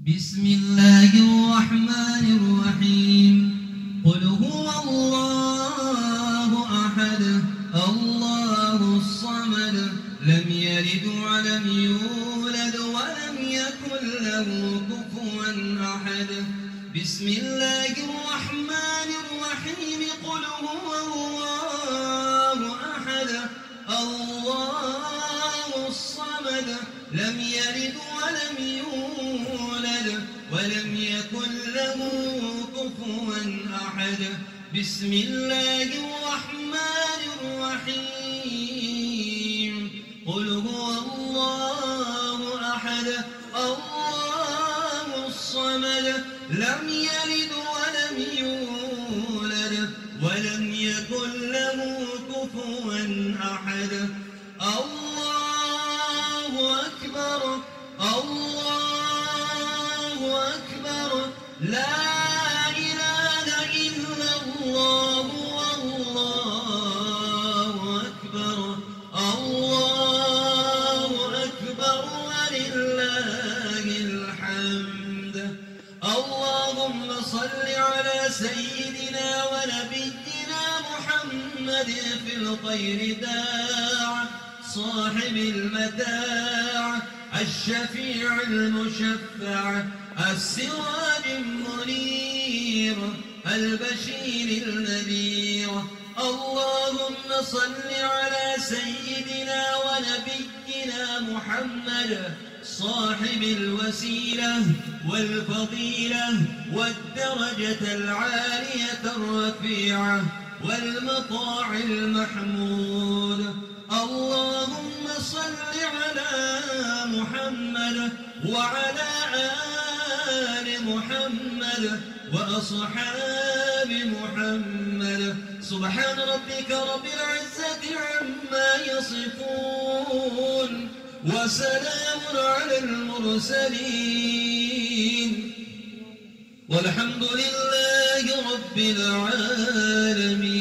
بسم الله الرحمن الرحيم قل هو الله أحد الله الصمد لم يلد ولم يولد ولم يكن له كفوا أحد بسم الله الرحمن الرحيم قل هو الله أحد الله الصمد لم يلد ولم يولد ولم يكن له كفوا أحد بسم الله الرحمن الرحيم قل هو الله أحد الله الصمد لم يلد ولم يولد ولم يكن له كفوا أحد الله أكبر الله أكبر لا إله إلا الله والله أكبر الله أكبر ولله الحمد اللهم صل على سيدنا ونبينا محمد في الخير داع صاحب المتاع الشفيع المشفع السراج المنير البشير النذير اللهم صل على سيدنا ونبينا محمد صاحب الوسيلة والفضيلة والدرجة العالية الرفيعة والمطاع المحمود اللهم صل على محمد وعلى آل محمد وأصحاب محمد سبحان ربك رب العزة عما يصفون وسلام على المرسلين والحمد لله رب العالمين.